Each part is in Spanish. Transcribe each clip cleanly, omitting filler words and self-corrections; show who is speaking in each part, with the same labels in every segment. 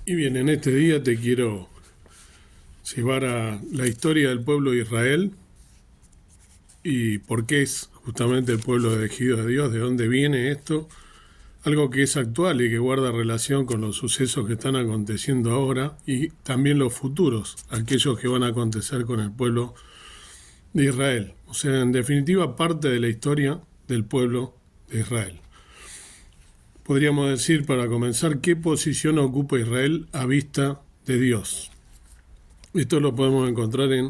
Speaker 1: Y bien, en este día te quiero llevar a la historia del pueblo de Israel y por qué es justamente el pueblo elegido de Dios, de dónde viene esto, algo que es actual y que guarda relación con los sucesos que están aconteciendo ahora y también los futuros, aquellos que van a acontecer con el pueblo de Israel. O sea, en definitiva, parte de la historia del pueblo de Israel. Podríamos decir, para comenzar, qué posición ocupa Israel a vista de Dios. Esto lo podemos encontrar en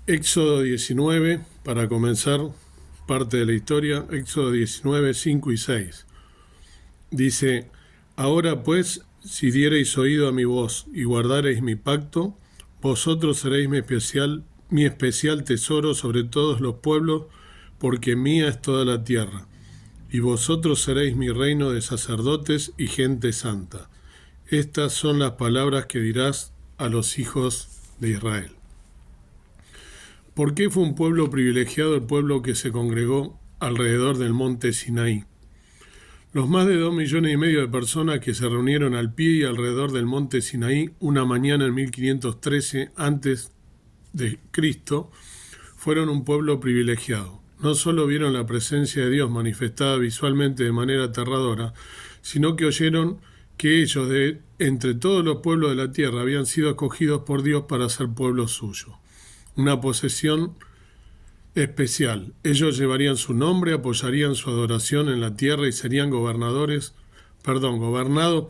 Speaker 1: Éxodo 19, para comenzar parte de la historia, Éxodo 19, 5 y 6. Dice: Ahora pues, si diereis oído a mi voz y guardareis mi pacto, vosotros seréis mi especial tesoro sobre todos los pueblos, porque mía es toda la tierra. Y vosotros seréis mi reino de sacerdotes y gente santa. Estas son las palabras que dirás a los hijos de Israel. ¿Por qué fue un pueblo privilegiado el pueblo que se congregó alrededor del monte Sinaí? Los más de 2,5 millones de personas que se reunieron al pie y alrededor del monte Sinaí una mañana en 1513 antes de Cristo fueron un pueblo privilegiado. No solo vieron la presencia de Dios manifestada visualmente de manera aterradora, sino que oyeron que ellos, de entre todos los pueblos de la tierra, habían sido escogidos por Dios para ser pueblo suyo. Una posesión especial. Ellos llevarían su nombre, apoyarían su adoración en la tierra y serían gobernados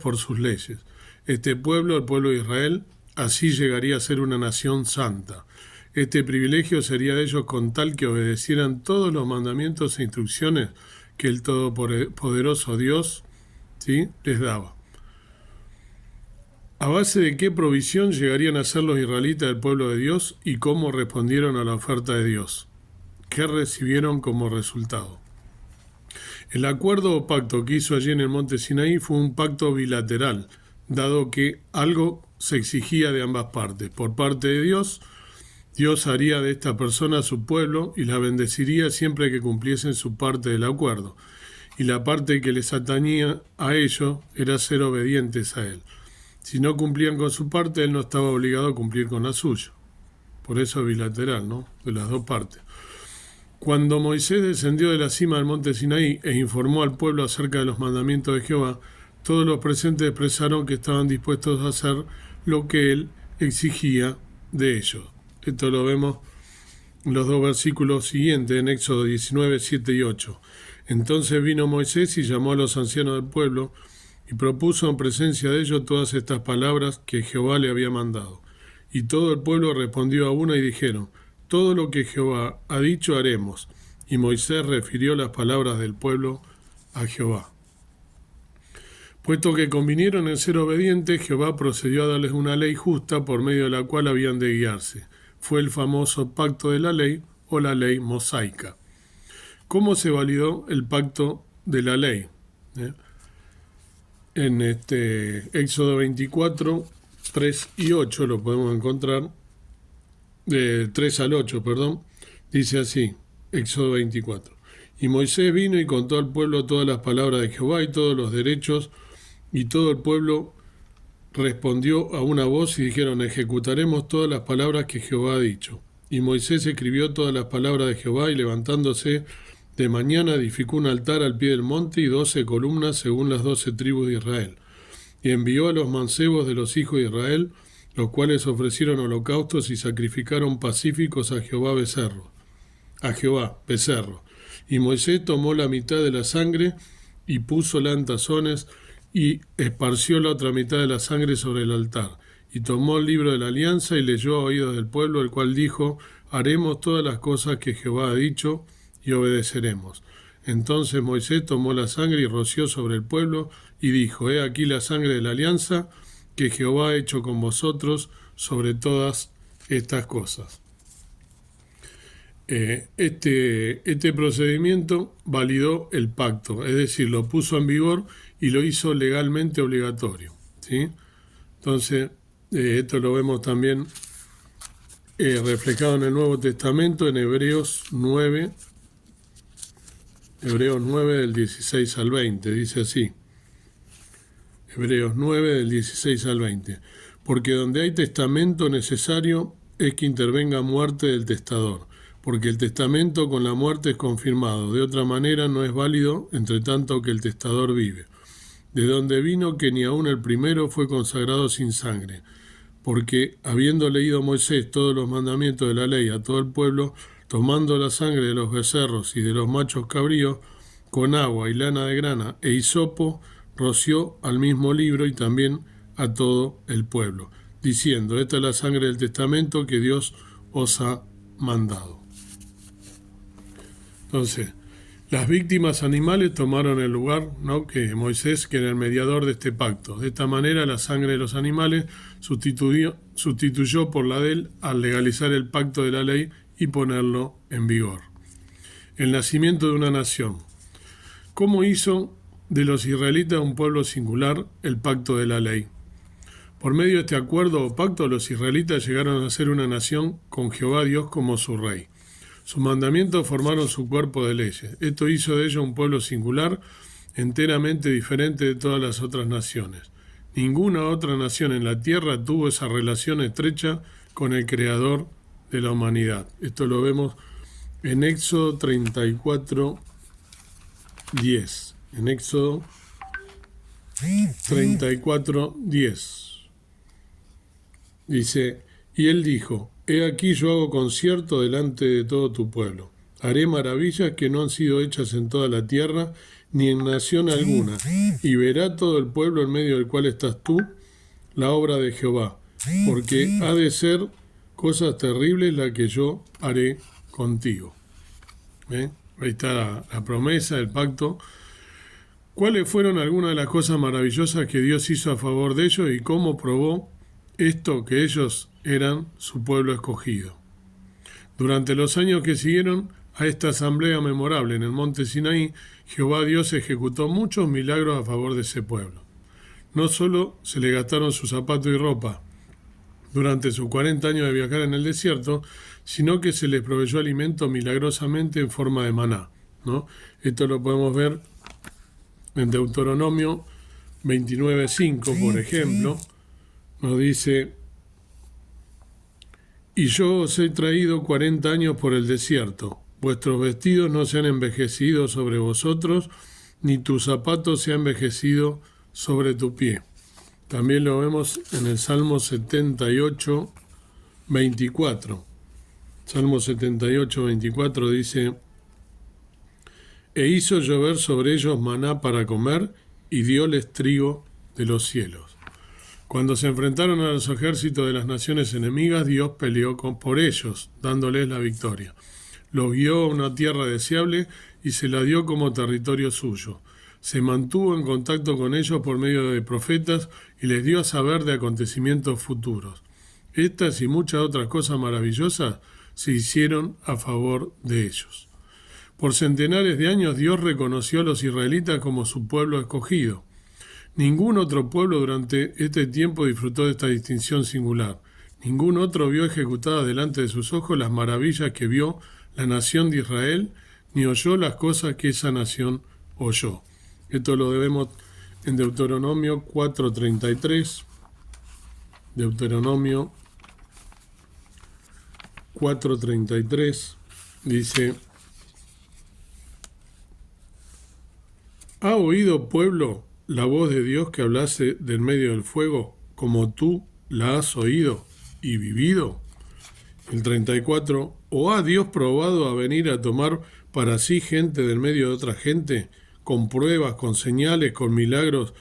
Speaker 1: por sus leyes. Este pueblo, el pueblo de Israel, así llegaría a ser una nación santa. Este privilegio sería de ellos con tal que obedecieran todos los mandamientos e instrucciones que el todopoderoso Dios, ¿sí?, les daba. ¿A base de qué provisión llegarían a ser los israelitas del pueblo de Dios y cómo respondieron a la oferta de Dios? ¿Qué recibieron como resultado? El acuerdo o pacto que hizo allí en el monte Sinaí fue un pacto bilateral, dado que algo se exigía de ambas partes. Por parte de Dios, Dios haría de esta persona su pueblo y la bendeciría siempre que cumpliesen su parte del acuerdo. Y la parte que les atañía a ellos era ser obedientes a Él. Si no cumplían con su parte, Él no estaba obligado a cumplir con la suya. Por eso es bilateral, ¿no?, de las dos partes. Cuando Moisés descendió de la cima del monte Sinaí e informó al pueblo acerca de los mandamientos de Jehová, todos los presentes expresaron que estaban dispuestos a hacer lo que Él exigía de ellos. Esto lo vemos en los dos versículos siguientes, en Éxodo 19, 7 y 8. Entonces vino Moisés y llamó a los ancianos del pueblo y propuso en presencia de ellos todas estas palabras que Jehová le había mandado. Y todo el pueblo respondió a una y dijeron: todo lo que Jehová ha dicho haremos. Y Moisés refirió las palabras del pueblo a Jehová. Puesto que convinieron en ser obedientes, Jehová procedió a darles una ley justa por medio de la cual habían de guiarse. Fue el famoso pacto de la ley o la ley mosaica. ¿Cómo se validó el pacto de la ley? En Éxodo 24, 3 y 8 lo podemos encontrar. De 3 al 8, dice así, Éxodo 24. Y Moisés vino y contó al pueblo todas las palabras de Jehová y todos los derechos, y todo el pueblo respondió a una voz y dijeron: ejecutaremos todas las palabras que Jehová ha dicho. Y Moisés escribió todas las palabras de Jehová y levantándose de mañana edificó un altar al pie del monte y 12 columnas según las 12 tribus de Israel. Y envió a los mancebos de los hijos de Israel, los cuales ofrecieron holocaustos y sacrificaron pacíficos a Jehová becerro. Y Moisés tomó la mitad de la sangre y púsola en tazones y esparció la otra mitad de la sangre sobre el altar. Y tomó el libro de la alianza y leyó a oídos del pueblo, el cual dijo: haremos todas las cosas que Jehová ha dicho y obedeceremos. Entonces Moisés tomó la sangre y roció sobre el pueblo y dijo: he aquí la sangre de la alianza que Jehová ha hecho con vosotros sobre todas estas cosas. Este procedimiento validó el pacto, es decir, lo puso en vigor y lo hizo legalmente obligatorio, ¿sí? Entonces, esto lo vemos también reflejado en el Nuevo Testamento, en Hebreos 9, del 16 al 20, dice así. Hebreos 9, del 16 al 20. Porque donde hay testamento necesario es que intervenga muerte del testador, porque el testamento con la muerte es confirmado, de otra manera no es válido, entre tanto que el testador vive. De donde vino que ni aun el primero fue consagrado sin sangre, porque habiendo leído Moisés todos los mandamientos de la ley a todo el pueblo, tomando la sangre de los becerros y de los machos cabríos, con agua y lana de grana e hisopo, roció al mismo libro y también a todo el pueblo, diciendo: esta es la sangre del testamento que Dios os ha mandado. Entonces, las víctimas animales tomaron el lugar, ¿no?, que Moisés, que era el mediador de este pacto. De esta manera, la sangre de los animales sustituyó por la de él al legalizar el pacto de la ley y ponerlo en vigor. El nacimiento de una nación. ¿Cómo hizo de los israelitas un pueblo singular el pacto de la ley? Por medio de este acuerdo o pacto, los israelitas llegaron a ser una nación con Jehová Dios como su rey. Sus mandamientos formaron su cuerpo de leyes. Esto hizo de ellos un pueblo singular, enteramente diferente de todas las otras naciones. Ninguna otra nación en la tierra tuvo esa relación estrecha con el Creador de la humanidad. Esto lo vemos en Éxodo 34, 10. En Éxodo 34, 10. Dice: y él dijo: he aquí yo hago concierto delante de todo tu pueblo. Haré maravillas que no han sido hechas en toda la tierra, ni en nación alguna. Y verá todo el pueblo en medio del cual estás tú, la obra de Jehová. Porque ha de ser cosas terribles la que yo haré contigo. Ahí está la promesa, el pacto. ¿Cuáles fueron algunas de las cosas maravillosas que Dios hizo a favor de ellos y cómo probó esto, que ellos eran su pueblo escogido? Durante los años que siguieron a esta asamblea memorable en el monte Sinaí, Jehová Dios ejecutó muchos milagros a favor de ese pueblo. No solo se le gastaron sus zapatos y ropa durante sus 40 años de viajar en el desierto, sino que se les proveyó alimento milagrosamente en forma de maná, ¿no? Esto lo podemos ver en Deuteronomio 29:5, por ejemplo. Nos dice: y yo os he traído 40 años por el desierto. Vuestros vestidos no se han envejecido sobre vosotros, ni tus zapatos se han envejecido sobre tu pie. También lo vemos en el Salmo 78, 24. Salmo 78, 24 dice: e hizo llover sobre ellos maná para comer, y dióles trigo de los cielos. Cuando se enfrentaron a los ejércitos de las naciones enemigas, Dios peleó por ellos, dándoles la victoria. Los guió a una tierra deseable y se la dio como territorio suyo. Se mantuvo en contacto con ellos por medio de profetas y les dio a saber de acontecimientos futuros. Estas y muchas otras cosas maravillosas se hicieron a favor de ellos. Por centenares de años Dios reconoció a los israelitas como su pueblo escogido. Ningún otro pueblo durante este tiempo disfrutó de esta distinción singular. Ningún otro vio ejecutadas delante de sus ojos las maravillas que vio la nación de Israel, ni oyó las cosas que esa nación oyó. Esto lo debemos en Deuteronomio 4:33. Deuteronomio 4:33 dice: ¿ha oído pueblo la voz de Dios que hablase del medio del fuego, como tú la has oído y vivido? El 34, ¿o ha Dios probado a venir a tomar para sí gente del medio de otra gente, con pruebas, con señales, con milagros,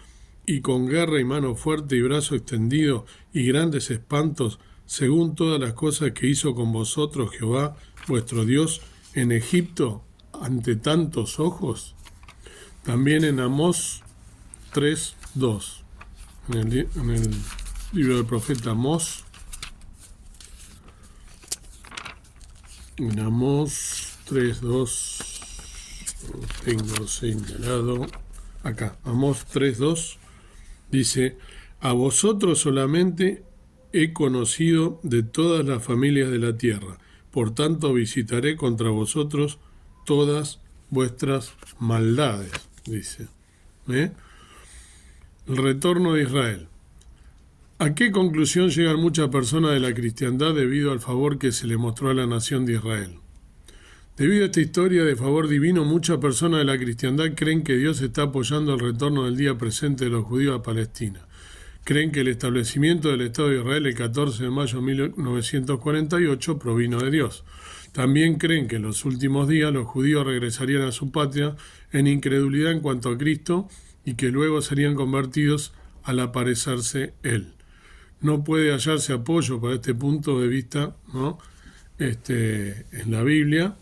Speaker 1: y con guerra y mano fuerte y brazo extendido, y grandes espantos, según todas las cosas que hizo con vosotros Jehová, vuestro Dios, en Egipto, ante tantos ojos? También en Amós 3:2, en el libro del profeta Amós, en Amós 3:2, tengo señalado acá, Amós 3:2, dice: a vosotros solamente he conocido de todas las familias de la tierra, por tanto visitaré contra vosotros todas vuestras maldades, dice. El retorno de Israel. ¿A qué conclusión llegan muchas personas de la cristiandad debido al favor que se le mostró a la nación de Israel? Debido a esta historia de favor divino, muchas personas de la cristiandad creen que Dios está apoyando el retorno del día presente de los judíos a Palestina. Creen que el establecimiento del Estado de Israel el 14 de mayo de 1948 provino de Dios. También creen que en los últimos días los judíos regresarían a su patria en incredulidad en cuanto a Cristo y que luego serían convertidos al aparecerse Él. No puede hallarse apoyo para este punto de vista, ¿no? En la Biblia.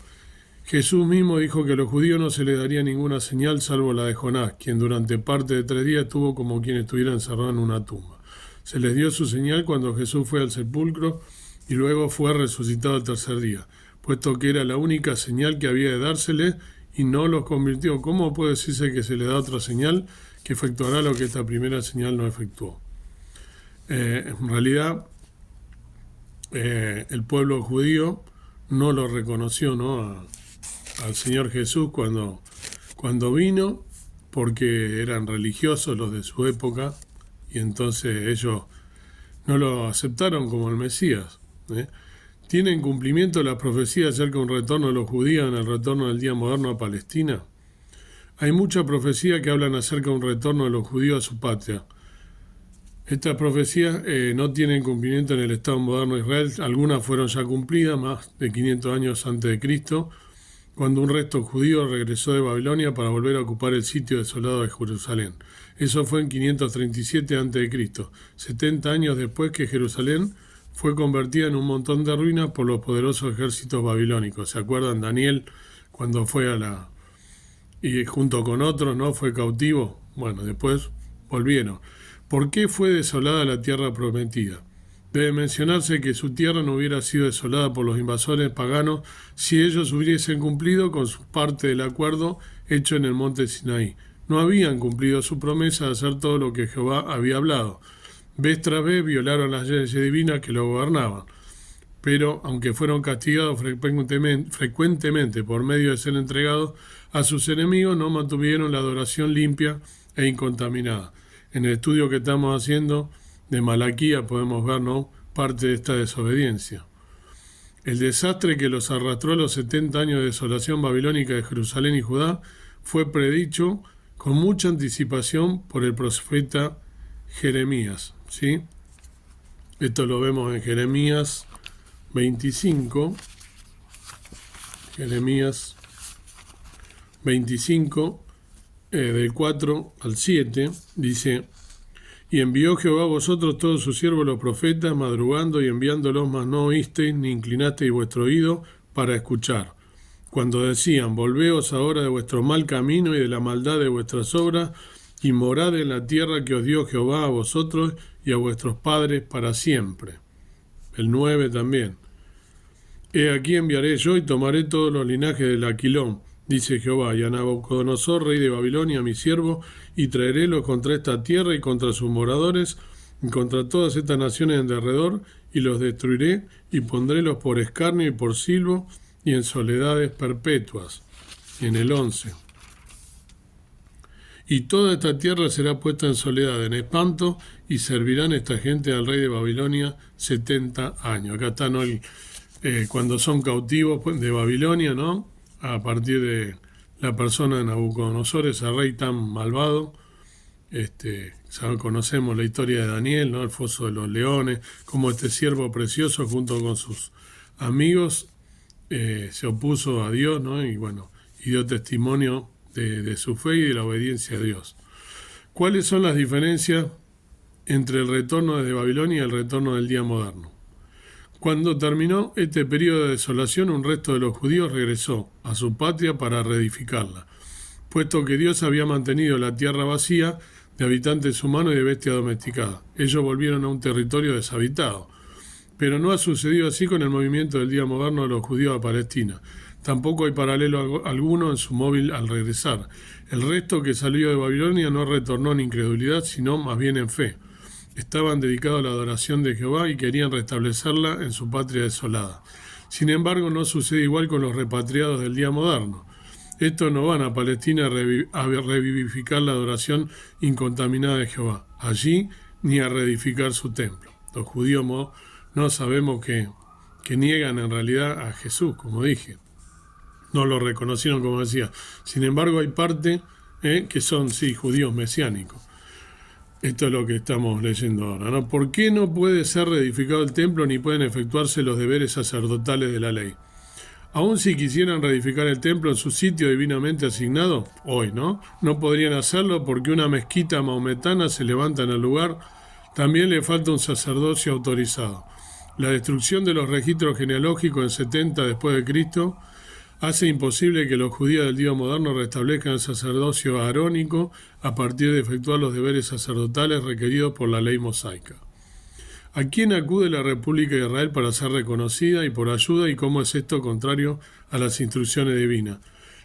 Speaker 1: Jesús mismo dijo que a los judíos no se les daría ninguna señal salvo la de Jonás, quien durante parte de 3 días estuvo como quien estuviera encerrado en una tumba. Se les dio su señal cuando Jesús fue al sepulcro y luego fue resucitado al tercer día, puesto que era la única señal que había de dársele y no los convirtió. ¿Cómo puede decirse que se le da otra señal que efectuará lo que esta primera señal no efectuó? En realidad, el pueblo judío no lo reconoció, ¿no? Al Señor Jesús cuando vino, porque eran religiosos los de su época, y entonces ellos no lo aceptaron como el Mesías. ¿Tienen cumplimiento las profecías acerca de un retorno de los judíos en el retorno del día moderno a Palestina? Hay mucha profecía que hablan acerca de un retorno de los judíos a su patria. Estas profecías no tienen cumplimiento en el Estado moderno de Israel. Algunas fueron ya cumplidas más de 500 años antes de Cristo, cuando un resto judío regresó de Babilonia para volver a ocupar el sitio desolado de Jerusalén. Eso fue en 537 a.C., 70 años después que Jerusalén fue convertida en un montón de ruinas por los poderosos ejércitos babilónicos. ¿Se acuerdan? Daniel, cuando fue y junto con otros, ¿no? Fue cautivo. Bueno, después volvieron. ¿Por qué fue desolada la tierra prometida? Debe mencionarse que su tierra no hubiera sido desolada por los invasores paganos si ellos hubiesen cumplido con su parte del acuerdo hecho en el monte Sinaí. No habían cumplido su promesa de hacer todo lo que Jehová había hablado. Vez tras vez violaron las leyes divinas que lo gobernaban. Pero, aunque fueron castigados frecuentemente por medio de ser entregados a sus enemigos, no mantuvieron la adoración limpia e incontaminada. En el estudio que estamos haciendo de Malaquía podemos ver, ¿no?, parte de esta desobediencia. El desastre que los arrastró a los 70 años de desolación babilónica de Jerusalén y Judá fue predicho con mucha anticipación por el profeta Jeremías, ¿sí? Esto lo vemos en Jeremías 25, Jeremías 25, del 4 al 7, dice: Y envió Jehová a vosotros todos sus siervos los profetas, madrugando y enviándolos, mas no oísteis, ni inclinasteis vuestro oído para escuchar. Cuando decían: Volveos ahora de vuestro mal camino y de la maldad de vuestras obras, y morad en la tierra que os dio Jehová a vosotros y a vuestros padres para siempre. El 9 también. He aquí enviaré yo y tomaré todos los linajes del Aquilón, dice Jehová, y a Nabucodonosor, rey de Babilonia, mi siervo, y traerélos contra esta tierra y contra sus moradores, y contra todas estas naciones en derredor, y los destruiré, y pondrélos por escarnio y por silbo, y en soledades perpetuas. Y en el 11. Y toda esta tierra será puesta en soledad, en espanto, y servirán esta gente al rey de Babilonia 70 años. Acá está, ¿no?, cuando son cautivos de Babilonia, ¿no?, a partir de la persona de Nabucodonosor, ese rey tan malvado. Conocemos la historia de Daniel, ¿no?, el foso de los leones, como este siervo precioso junto con sus amigos se opuso a Dios, ¿no?, y dio testimonio de su fe y de la obediencia a Dios. ¿Cuáles son las diferencias entre el retorno desde Babilonia y el retorno del día moderno? Cuando terminó este periodo de desolación, un resto de los judíos regresó a su patria para reedificarla, puesto que Dios había mantenido la tierra vacía de habitantes humanos y de bestias domesticadas. Ellos volvieron a un territorio deshabitado. Pero no ha sucedido así con el movimiento del día moderno de los judíos a Palestina. Tampoco hay paralelo alguno en su móvil al regresar. El resto que salió de Babilonia no retornó en incredulidad, sino más bien en fe. Estaban dedicados a la adoración de Jehová y querían restablecerla en su patria desolada. Sin embargo, no sucede igual con los repatriados del día moderno. Estos no van a Palestina a revivificar la adoración incontaminada de Jehová, allí ni a reedificar su templo. Los judíos no sabemos que niegan en realidad a Jesús, como dije. No lo reconocieron, como decía. Sin embargo, hay parte que son, sí, judíos mesiánicos. Esto es lo que estamos leyendo ahora, ¿no? ¿Por qué no puede ser reedificado el templo ni pueden efectuarse los deberes sacerdotales de la ley? Aun si quisieran reedificar el templo en su sitio divinamente asignado, hoy, ¿no? No podrían hacerlo porque una mezquita maometana se levanta en el lugar. También le falta un sacerdocio autorizado. La destrucción de los registros genealógicos en 70 después de Cristo hace imposible que los judíos del día moderno restablezcan el sacerdocio arónico a partir de efectuar los deberes sacerdotales requeridos por la ley mosaica. ¿A quién acude la República de Israel para ser reconocida y por ayuda, y cómo es esto contrario a las instrucciones divinas?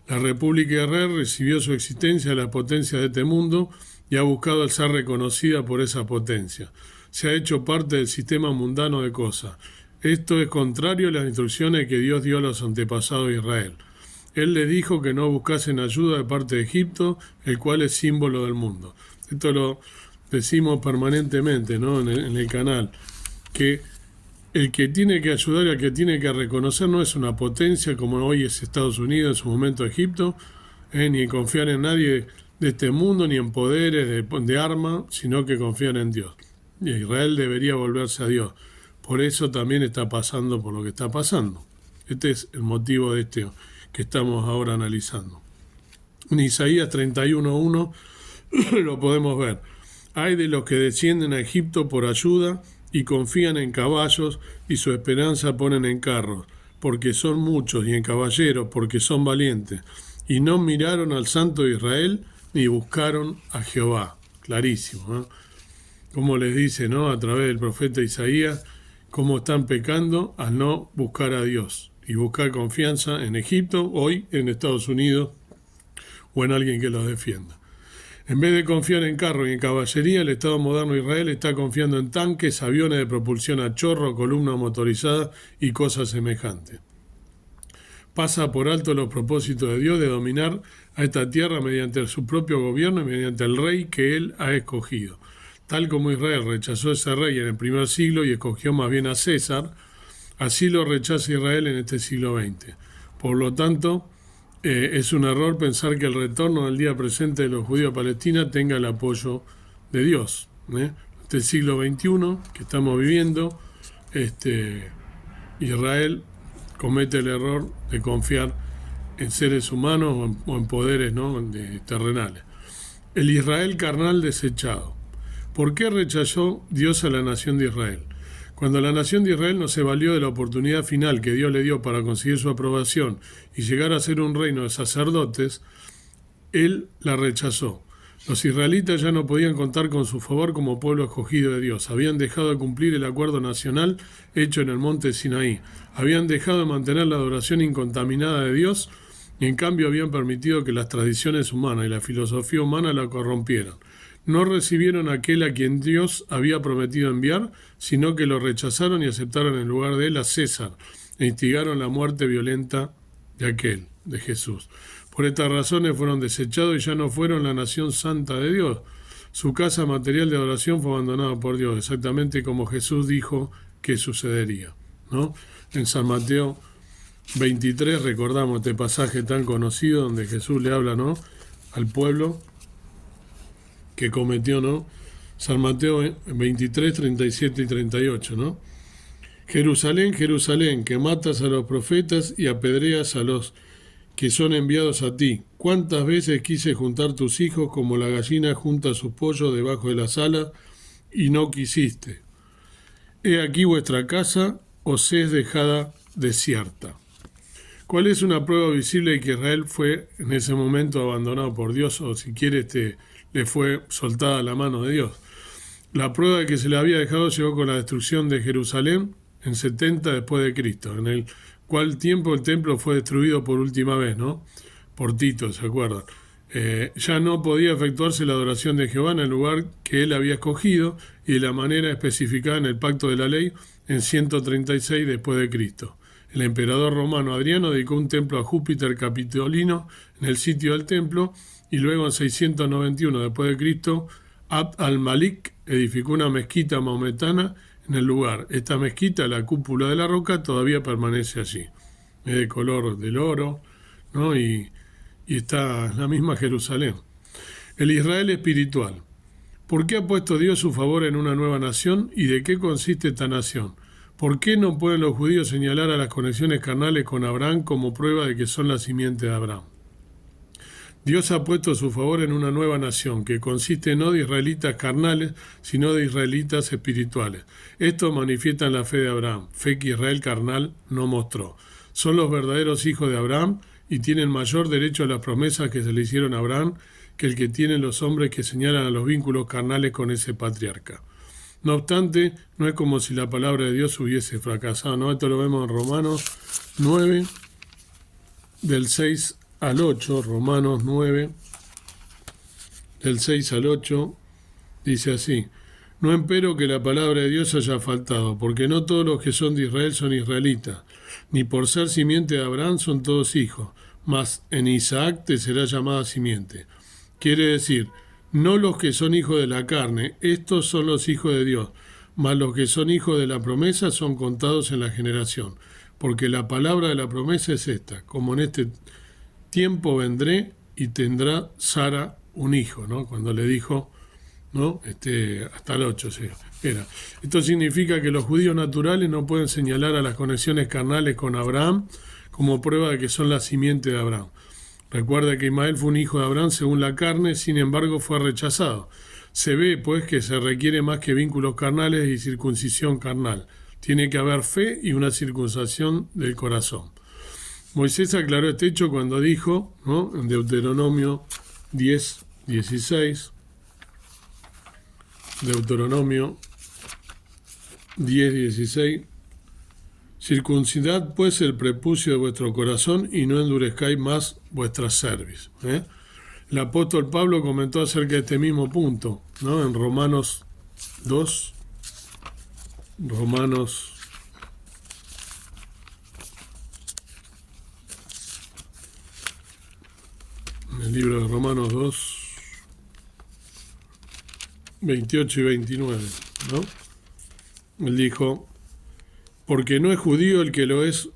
Speaker 1: La República de Israel recibió su existencia de la potencia de este mundo y ha buscado el ser reconocida por esa potencia. Se ha hecho parte del sistema mundano de cosas. Esto es contrario a las instrucciones que Dios dio a los antepasados de Israel. Él les dijo que no buscasen ayuda de parte de Egipto, el cual es símbolo del mundo. Esto lo decimos permanentemente, ¿no? en el canal, que el que tiene que ayudar y el que tiene que reconocer no es una potencia como hoy es Estados Unidos, en su momento Egipto, ni confiar en nadie de este mundo, ni en poderes de arma, sino que confiar en Dios. Y Israel debería volverse a Dios. Por eso también está pasando por lo que está pasando. Este es el motivo de este que estamos ahora analizando. En Isaías 31:1 lo podemos ver. Hay de los que descienden a Egipto por ayuda y confían en caballos y su esperanza ponen en carros, porque son muchos, y en caballeros, porque son valientes. Y no miraron al Santo de Israel ni buscaron a Jehová. Clarísimo, ¿no? Como les dice, ¿no? A través del profeta Isaías, cómo están pecando al no buscar a Dios y buscar confianza en Egipto, hoy en Estados Unidos, o en alguien que los defienda. En vez de confiar en carros y en caballería, el Estado moderno de Israel está confiando en tanques, aviones de propulsión a chorro, columnas motorizadas y cosas semejantes. Pasa por alto los propósitos de Dios de dominar a esta tierra mediante su propio gobierno y mediante el rey que él ha escogido. Tal como Israel rechazó a ese rey en el primer siglo y escogió más bien a César, así lo rechaza Israel en este siglo XX. Por lo tanto, es un error pensar que el retorno del día presente de los judíos a Palestina tenga el apoyo de Dios. Este siglo XXI que estamos viviendo, Israel comete el error de confiar en seres humanos o en poderes, ¿no? Terrenales. El Israel carnal desechado. ¿Por qué rechazó Dios a la nación de Israel? Cuando la nación de Israel no se valió de la oportunidad final que Dios le dio para conseguir su aprobación y llegar a ser un reino de sacerdotes, Él la rechazó. Los israelitas ya no podían contar con su favor como pueblo escogido de Dios. Habían dejado de cumplir el acuerdo nacional hecho en el monte Sinaí. Habían dejado de mantener la adoración incontaminada de Dios y en cambio habían permitido que las tradiciones humanas y la filosofía humana la corrompieran. No recibieron a aquel a quien Dios había prometido enviar, sino que lo rechazaron y aceptaron en lugar de él a César, e instigaron la muerte violenta de aquel, de Jesús. Por estas razones fueron desechados y ya no fueron la nación santa de Dios. Su casa material de adoración fue abandonada por Dios, exactamente como Jesús dijo que sucedería, ¿no? En San Mateo 23 recordamos este pasaje tan conocido donde Jesús le habla, ¿no?, al pueblo que cometió, ¿no? San Mateo 23, 37 y 38, ¿no? Jerusalén, Jerusalén, que matas a los profetas y apedreas a los que son enviados a ti. ¿Cuántas veces quise juntar tus hijos como la gallina junta sus pollos debajo de las alas y no quisiste? He aquí vuestra casa os es dejada desierta. ¿Cuál es una prueba visible de que Israel fue en ese momento abandonado por Dios, o si quiere le fue soltada la mano de Dios? La prueba de que se le había dejado llegó con la destrucción de Jerusalén en 70 después de Cristo, en el cual tiempo el templo fue destruido por última vez, ¿no? Por Tito, ¿se acuerdan? Ya no podía efectuarse la adoración de Jehová en el lugar que él había escogido y de la manera especificada en el pacto de la ley en 136 después de Cristo. el emperador romano Adriano dedicó un templo a Júpiter Capitolino en el sitio del templo, y luego en 691 después de Cristo, Abd al-Malik edificó una mezquita maometana en el lugar. Esta mezquita, la cúpula de la roca, todavía permanece allí. Es de color del oro, ¿no? Y está en la misma Jerusalén. El Israel espiritual. ¿Por qué ha puesto Dios su favor en una nueva nación y de qué consiste esta nación? ¿Por qué no pueden los judíos señalar a las conexiones carnales con Abraham como prueba de que son la simiente de Abraham? Dios ha puesto su favor en una nueva nación, que consiste no de israelitas carnales, sino de israelitas espirituales. Esto manifiesta en la fe de Abraham, fe que Israel carnal no mostró. Son los verdaderos hijos de Abraham y tienen mayor derecho a las promesas que se le hicieron a Abraham que el que tienen los hombres que señalan a los vínculos carnales con ese patriarca. No obstante, no es como si la palabra de Dios hubiese fracasado, ¿no? Esto lo vemos en Romanos 9, del 6 al 8, Romanos 9, del 6 al 8, dice así: No empero que la palabra de Dios haya faltado, porque no todos los que son de Israel son israelitas, ni por ser simiente de Abraham son todos hijos, mas en Isaac te será llamada simiente. Quiere decir, no los que son hijos de la carne, estos son los hijos de Dios, mas los que son hijos de la promesa son contados en la generación, porque la palabra de la promesa es esta: como en este tiempo vendré y tendrá Sara un hijo, ¿no? Cuando le dijo, ¿no? Hasta el 8 era. Esto significa que los judíos naturales no pueden señalar a las conexiones carnales con Abraham como prueba de que son la simiente de Abraham. Recuerda que Ismael fue un hijo de Abraham según la carne, sin embargo fue rechazado. Se ve, pues, que se requiere más que vínculos carnales y circuncisión carnal. Tiene que haber fe y una circuncisión del corazón. Moisés aclaró este hecho cuando dijo, ¿no? En Deuteronomio 10, 16, Deuteronomio 10, 16, circuncidad pues el prepucio de vuestro corazón y no endurezcáis más vuestra cerviz. El apóstol Pablo comentó acerca de este mismo punto, ¿no? En Romanos 2, en el libro de Romanos 2, 28 y 29, ¿no? Él dijo: porque no es judío el que lo es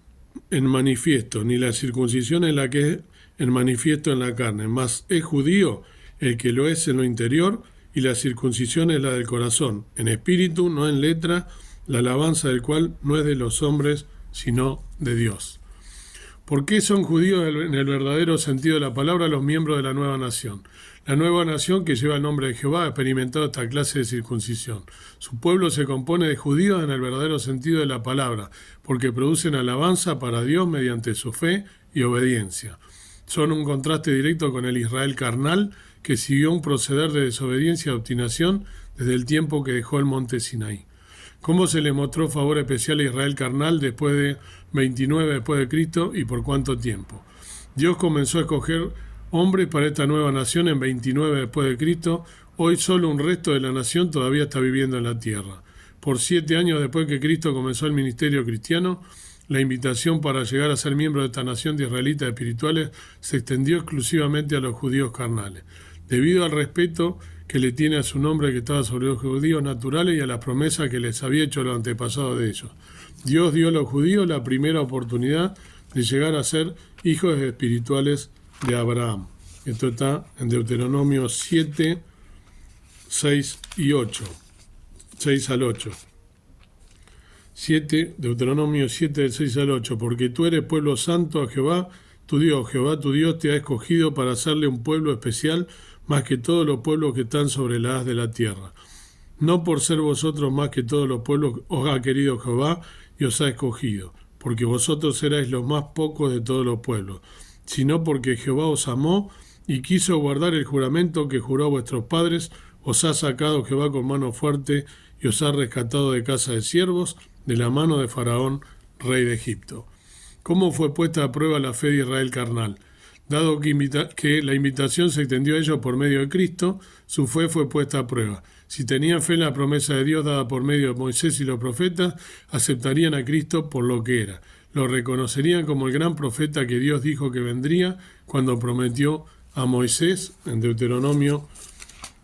Speaker 1: en manifiesto, ni la circuncisión es la que es en manifiesto en la carne, mas es judío el que lo es en lo interior, y la circuncisión es la del corazón, en espíritu, no en letra, la alabanza del cual no es de los hombres, sino de Dios. ¿Por qué son judíos en el verdadero sentido de la palabra los miembros de la nueva nación? La nueva nación que lleva el nombre de Jehová ha experimentado esta clase de circuncisión. Su pueblo se compone de judíos en el verdadero sentido de la palabra, porque producen alabanza para Dios mediante su fe y obediencia. Son un contraste directo con el Israel carnal, que siguió un proceder de desobediencia y obstinación desde el tiempo que dejó el monte Sinaí. ¿Cómo se le mostró favor especial a Israel carnal después de 29 después de Cristo y por cuánto tiempo? Dios comenzó a escoger hombres para esta nueva nación en 29 después de Cristo. Hoy solo un resto de la nación todavía está viviendo en la tierra. Por 7 años después que Cristo comenzó el ministerio cristiano, la invitación para llegar a ser miembro de esta nación de israelitas espirituales se extendió exclusivamente a los judíos carnales. Debido al respeto que le tiene a su nombre que estaba sobre los judíos naturales y a las promesas que les había hecho los antepasados de ellos, Dios dio a los judíos la primera oportunidad de llegar a ser hijos espirituales de Abraham. Esto está en Deuteronomio 7, 6 y 8. 6 al 8. Deuteronomio 7, del 6 al 8. Porque tú eres pueblo santo a Jehová tu Dios te ha escogido para hacerle un pueblo especial más que todos los pueblos que están sobre la haz de la tierra. No por ser vosotros más que todos los pueblos os ha querido Jehová y os ha escogido, porque vosotros erais los más pocos de todos los pueblos, sino porque Jehová os amó y quiso guardar el juramento que juró a vuestros padres, os ha sacado Jehová con mano fuerte y os ha rescatado de casa de siervos, de la mano de Faraón, rey de Egipto. ¿Cómo fue puesta a prueba la fe de Israel carnal? Dado que la invitación se extendió a ellos por medio de Cristo, su fe fue puesta a prueba. Si tenían fe en la promesa de Dios dada por medio de Moisés y los profetas, aceptarían a Cristo por lo que era. lo reconocerían como el gran profeta que Dios dijo que vendría cuando prometió a Moisés en Deuteronomio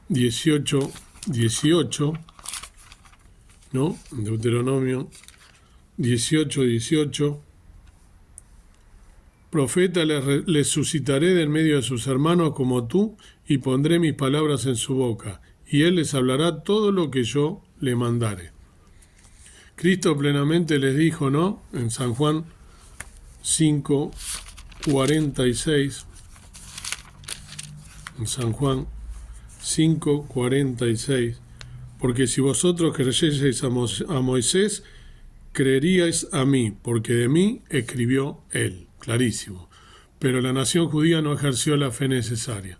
Speaker 1: 18:18, ¿no? En Deuteronomio 18:18, profeta les suscitaré del medio de sus hermanos como tú, y pondré mis palabras en su boca, y él les hablará todo lo que yo le mandare. Cristo plenamente les dijo, ¿no? En San Juan 5:46, en San Juan 5:46, porque si vosotros creyeseis a Moisés, creeríais a mí, porque de mí escribió él. Clarísimo. Pero la nación judía no ejerció la fe necesaria.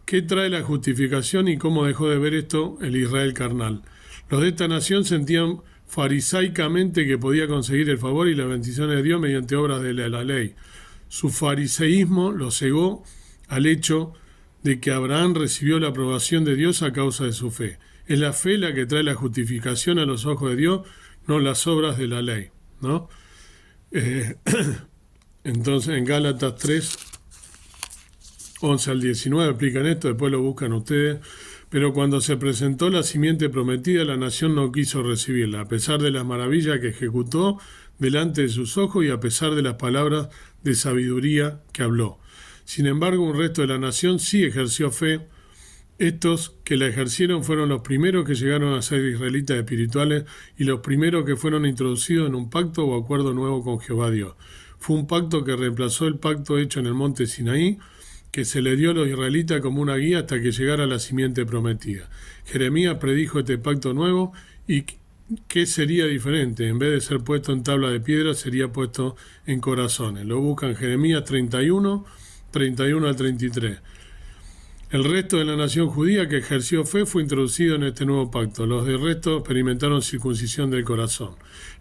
Speaker 1: ¿Qué trae la justificación y cómo dejó de ver esto el Israel carnal? Los de esta nación sentían farisaicamente que podía conseguir el favor y las bendiciones de Dios mediante obras de la ley. Su fariseísmo los cegó al hecho de que Abraham recibió la aprobación de Dios a causa de su fe. Es la fe la que trae la justificación a los ojos de Dios, no las obras de la ley, ¿no? Entonces en Gálatas 3:11-19 explican esto, después lo buscan ustedes. Pero cuando se presentó la simiente prometida, la nación no quiso recibirla, a pesar de las maravillas que ejecutó delante de sus ojos y a pesar de las palabras de sabiduría que habló. Sin embargo, un resto de la nación sí ejerció fe. Estos que la ejercieron fueron los primeros que llegaron a ser israelitas espirituales y los primeros que fueron introducidos en un pacto o acuerdo nuevo con Jehová Dios. Fue un pacto que reemplazó el pacto hecho en el monte Sinaí, que se le dio a los israelitas como una guía hasta que llegara la simiente prometida. Jeremías predijo este pacto nuevo y que sería diferente. En vez de ser puesto en tabla de piedra, sería puesto en corazones. Lo buscan Jeremías 31:31-33. El resto de la nación judía que ejerció fe fue introducido en este nuevo pacto. Los del resto experimentaron circuncisión del corazón.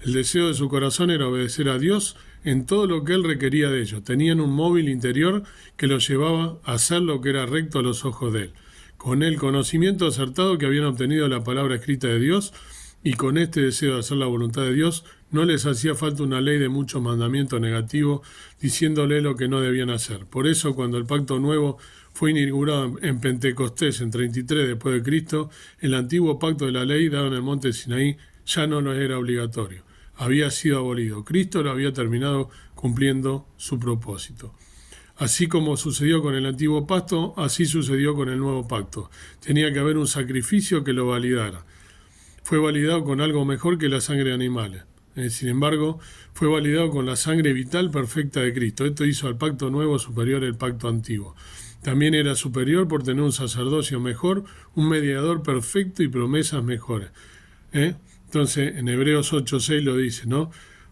Speaker 1: El deseo de su corazón era obedecer a Dios en todo lo que Él requería de ellos. Tenían un móvil interior que los llevaba a hacer lo que era recto a los ojos de Él. Con el conocimiento acertado que habían obtenido de la palabra escrita de Dios y con este deseo de hacer la voluntad de Dios, no les hacía falta una ley de muchos mandamientos negativos diciéndole lo que no debían hacer. Por eso, cuando el pacto nuevo fue inaugurado en Pentecostés en 33 después de Cristo, el antiguo pacto de la ley dado en el monte Sinaí ya no lo era obligatorio. Había sido abolido. Cristo lo había terminado cumpliendo su propósito. Así como sucedió con el antiguo pacto, así sucedió con el nuevo pacto. Tenía que haber un sacrificio que lo validara. Fue validado con algo mejor que la sangre de animales. Sin embargo, fue validado con la sangre vital perfecta de Cristo. Esto hizo al pacto nuevo superior al pacto antiguo. También era superior por tener un sacerdocio mejor, un mediador perfecto y promesas mejores. Entonces, en Hebreos 8:6 lo dice, ¿no?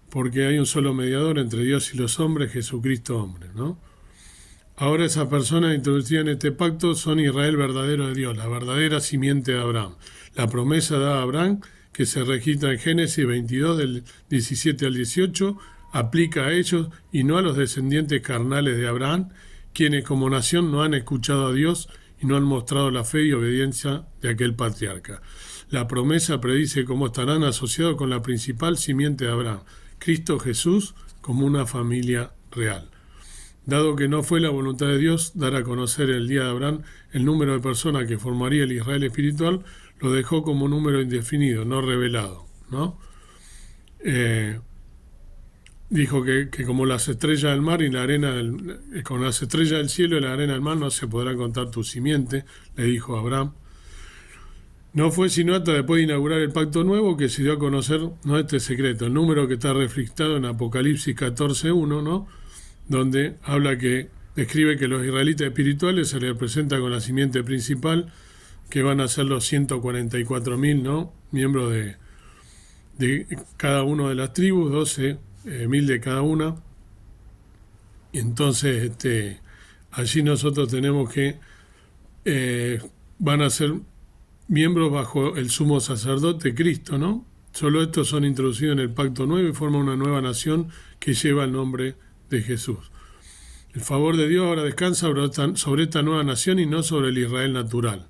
Speaker 1: Porque hay un solo mediador entre Dios y los hombres, Jesucristo hombre, ¿no? Ahora esas personas introducidas en este pacto son Israel verdadero de Dios, la verdadera simiente de Abraham. La promesa dada a Abraham, que se registra en Génesis 22, del 17 al 18, aplica a ellos y no a los descendientes carnales de Abraham, quienes como nación no han escuchado a Dios y no han mostrado la fe y obediencia de aquel patriarca. La promesa predice cómo estarán asociados con la principal simiente de Abraham, Cristo Jesús, como una familia real. Dado que no fue la voluntad de Dios dar a conocer el día de Abraham el número de personas que formaría el Israel espiritual, lo dejó como un número indefinido, no revelado, ¿no? Dijo que como las estrellas del mar y la arena con las estrellas del cielo y la arena del mar no se podrá contar tu simiente, le dijo a Abraham. No fue sino hasta después de inaugurar el pacto nuevo que se dio a conocer, no, este secreto, el número que está reflectado en Apocalipsis 14:1, ¿no? Donde habla que describe que los israelitas espirituales se representan con la simiente principal, que van a ser los 144.000, ¿no? Miembros de cada una de las tribus, 12.000 de cada una. Y entonces allí nosotros tenemos que van a ser miembros bajo el sumo sacerdote Cristo, ¿no? Solo estos son introducidos en el pacto nuevo y forman una nueva nación que lleva el nombre de Jesús. El favor de Dios ahora descansa sobre esta nueva nación y no sobre el Israel natural.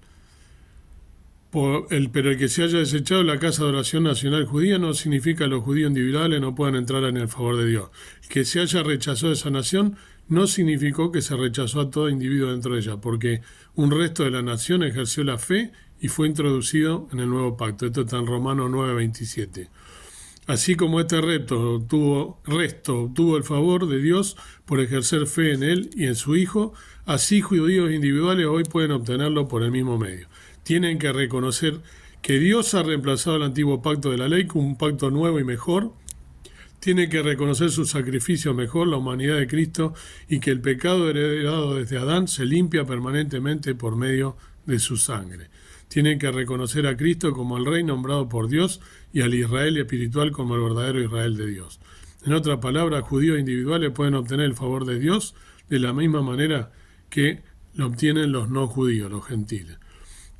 Speaker 1: Pero el que se haya desechado la casa de oración nacional judía no significa que los judíos individuales no puedan entrar en el favor de Dios. El que se haya rechazado esa nación no significó que se rechazó a todo individuo dentro de ella, porque un resto de la nación ejerció la fe y fue introducido en el nuevo pacto. Esto está en Romanos 9:27. Así como este resto obtuvo el favor de Dios por ejercer fe en Él y en su Hijo, así judíos individuales hoy pueden obtenerlo por el mismo medio. Tienen que reconocer que Dios ha reemplazado el antiguo pacto de la ley con un pacto nuevo y mejor. Tienen que reconocer su sacrificio mejor, la humanidad de Cristo, y que el pecado heredado desde Adán se limpia permanentemente por medio de su sangre. Tienen que reconocer a Cristo como el Rey nombrado por Dios y al Israel espiritual como el verdadero Israel de Dios. En otras palabras, judíos individuales pueden obtener el favor de Dios de la misma manera que lo obtienen los no judíos, los gentiles.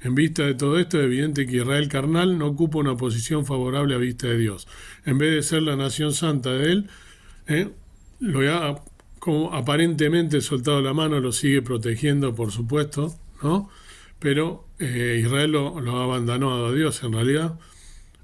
Speaker 1: En vista de todo esto, es evidente que Israel carnal no ocupa una posición favorable a vista de Dios. En vez de ser la nación santa de él, lo ha como aparentemente soltado la mano, lo sigue protegiendo, por supuesto, ¿no? Pero Israel lo abandonó a Dios en realidad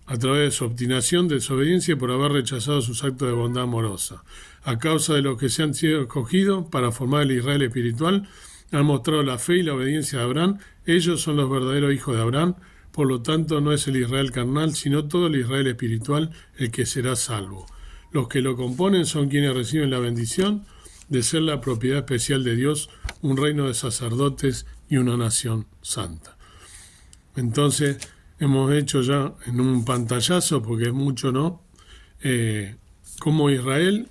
Speaker 1: a través de su obstinación, desobediencia y por haber rechazado sus actos de bondad amorosa. A causa de los que se han sido escogidos para formar el Israel espiritual, han mostrado la fe y la obediencia de Abraham. Ellos son los verdaderos hijos de Abraham, por lo tanto no es el Israel carnal, sino todo el Israel espiritual el que será salvo. Los que lo componen son quienes reciben la bendición de ser la propiedad especial de Dios, un reino de sacerdotes y una nación santa. Entonces, hemos hecho ya en un pantallazo, porque es mucho, ¿no? Cómo Israel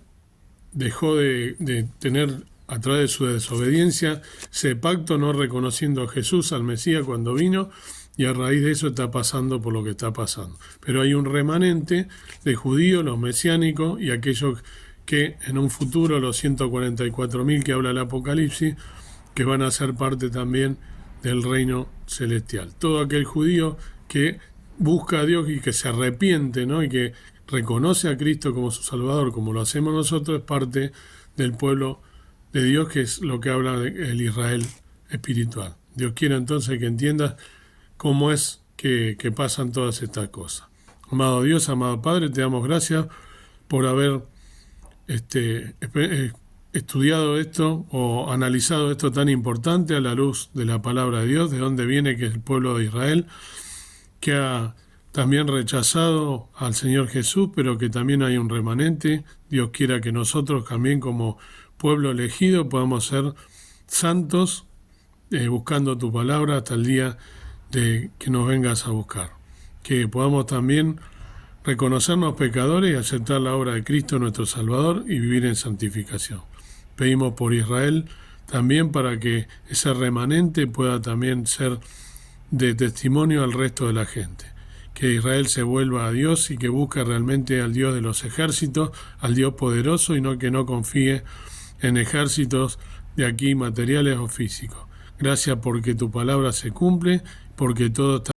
Speaker 1: dejó de tener, a través de su desobediencia, ese pacto, no reconociendo a Jesús, al Mesías, cuando vino, y a raíz de eso está pasando por lo que está pasando. Pero hay un remanente de judíos, los mesiánicos, y aquellos que en un futuro, los 144.000 que habla el Apocalipsis, que van a ser parte también del reino celestial. Todo aquel judío que busca a Dios y que se arrepiente, ¿no? Y que reconoce a Cristo como su Salvador, como lo hacemos nosotros, es parte del pueblo de Dios, que es lo que habla el Israel espiritual. Dios quiere entonces que entiendas cómo es que pasan todas estas cosas. Amado Dios, amado Padre, te damos gracias por haber estudiado esto o analizado esto tan importante a la luz de la palabra de Dios, de dónde viene, que es el pueblo de Israel, que ha también rechazado al Señor Jesús, pero que también hay un remanente. Dios quiera que nosotros también como pueblo elegido podamos ser santos, buscando tu palabra hasta el día de que nos vengas a buscar. Que podamos también reconocernos pecadores y aceptar la obra de Cristo nuestro Salvador y vivir en santificación. Pedimos por Israel también para que ese remanente pueda también ser de testimonio al resto de la gente. Que Israel se vuelva a Dios y que busque realmente al Dios de los ejércitos, al Dios poderoso, y que no confíe en ejércitos de aquí materiales o físicos. Gracias porque tu palabra se cumple, porque todo está